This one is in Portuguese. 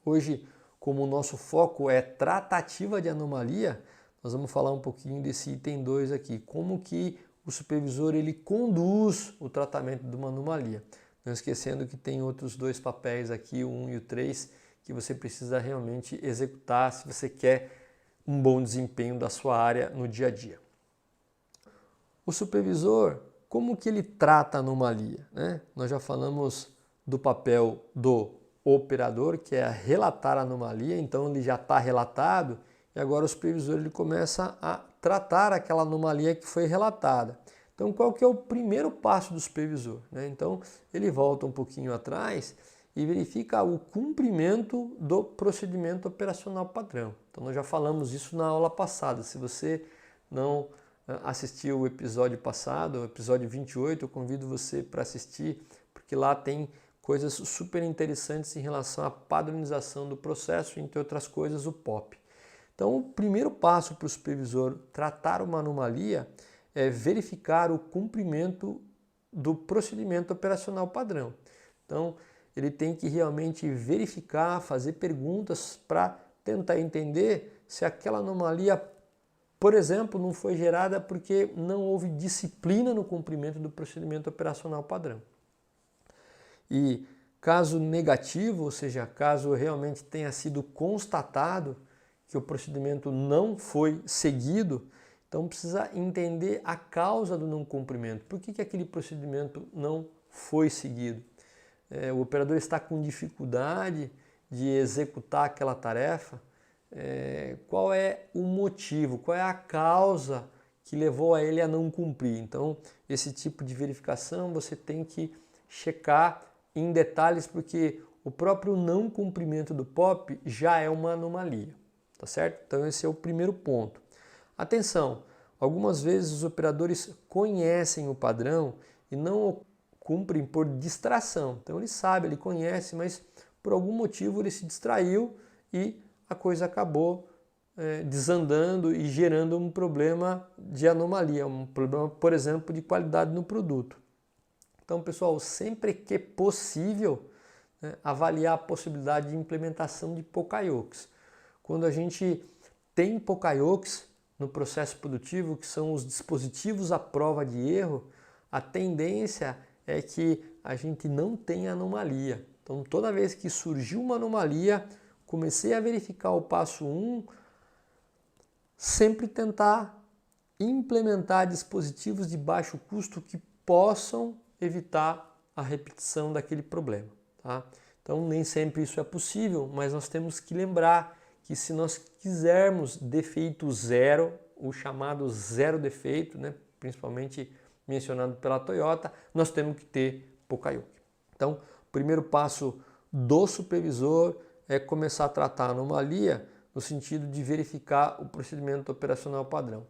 Hoje, como o nosso foco é tratativa de anomalia, nós vamos falar um pouquinho desse item 2 aqui, como que o supervisor ele conduz o tratamento de uma anomalia. Não esquecendo que tem outros dois papéis aqui, o 1 e o 3, que você precisa realmente executar se você quer um bom desempenho da sua área no dia a dia. O supervisor, como que ele trata a anomalia, né? Nós já falamos do papel do operador, que é relatar a anomalia, então ele já está relatado, e agora o supervisor ele começa a tratar aquela anomalia que foi relatada. Então qual que é o primeiro passo do supervisor, né? Então ele volta um pouquinho atrás e verifica o cumprimento do procedimento operacional padrão. Então nós já falamos isso na aula passada. Se você não assistiu o episódio passado, o episódio 28, eu convido você para assistir, porque lá tem coisas super interessantes em relação à padronização do processo, entre outras coisas o POP. Então o primeiro passo para o supervisor tratar uma anomalia é verificar o cumprimento do procedimento operacional padrão. Então ele tem que realmente verificar, fazer perguntas para tentar entender se aquela anomalia, por exemplo, não foi gerada porque não houve disciplina no cumprimento do procedimento operacional padrão. E caso negativo, ou seja, caso realmente tenha sido constatado que o procedimento não foi seguido, então precisa entender a causa do não cumprimento. Por que aquele procedimento não foi seguido? O operador está com dificuldade de executar aquela tarefa? Qual é o motivo, qual é a causa que levou a ele a não cumprir? Então, esse tipo de verificação você tem que checar em detalhes, porque o próprio não cumprimento do POP já é uma anomalia, tá certo? Então, esse é o primeiro ponto. Atenção, algumas vezes os operadores conhecem o padrão e não o cumprem por distração. Então, ele sabe, ele conhece, mas por algum motivo ele se distraiu e a coisa acabou desandando e gerando um problema de anomalia, um problema, por exemplo, de qualidade no produto. Então, pessoal, sempre que possível, avaliar a possibilidade de implementação de Pokayokes. Quando a gente tem Pokayokes no processo produtivo, que são os dispositivos à prova de erro, a tendência é que a gente não tenha anomalia. Então, toda vez que surgiu uma anomalia, comecei a verificar o passo 1, sempre tentar implementar dispositivos de baixo custo que possam evitar a repetição daquele problema. Tá? Então nem sempre isso é possível, mas nós temos que lembrar que se nós quisermos defeito zero, o chamado zero defeito, né, principalmente mencionado pela Toyota, nós temos que ter Pokayoke. Então o primeiro passo do supervisor é começar a tratar a anomalia no sentido de verificar o procedimento operacional padrão.